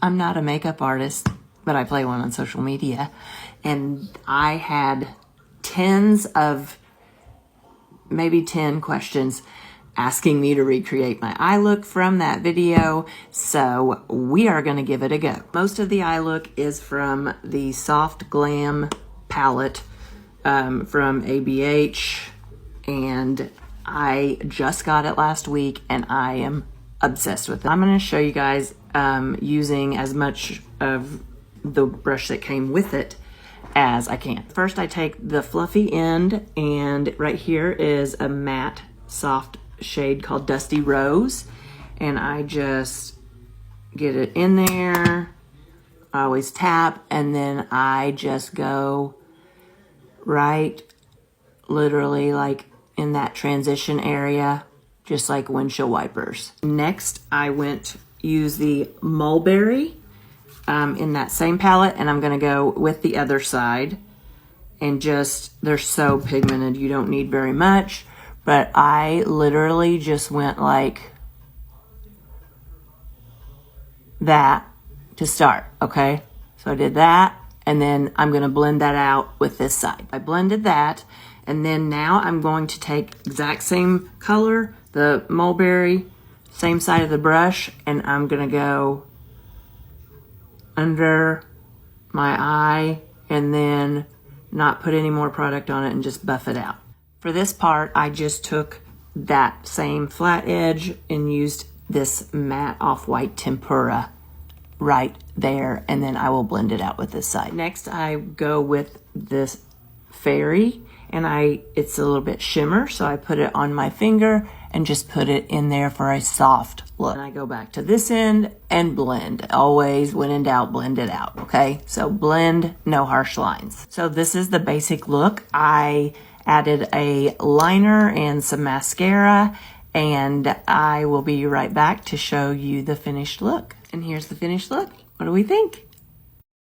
I'm not a makeup artist, but I play one on social media. And I had maybe 10 questions asking me to recreate my eye look from that video. So we are gonna give it a go. Most of the eye look is from the Soft Glam palette from ABH. And I just got it last week and I am obsessed with it. I'm gonna show you guys using as much of the brush that came with it as I can. First, I take the fluffy end, and right here is a matte soft shade called Dusty Rose, and I just get it in there. I always tap, and then I just go right, literally like in that transition area, just like windshield wipers. Next, I use the Mulberry in that same palette, and I'm gonna go with the other side, and they're so pigmented, you don't need very much, but I literally just went like that to start, okay? So I did that, and then I'm gonna blend that out with this side. I blended that, and then now I'm going to take exact same color, the Mulberry, same side of the brush, and I'm gonna go under my eye and then not put any more product on it and just buff it out. For this part, I just took that same flat edge and used this matte off-white tempera right there, and then I will blend it out with this side. Next, I go with this Fairy, and it's a little bit shimmer, so I put it on my finger and just put it in there for a soft look. And I go back to this end and blend. Always, when in doubt, blend it out, okay? So blend, no harsh lines. So this is the basic look. I added a liner and some mascara, and I will be right back to show you the finished look. And here's the finished look. What do we think?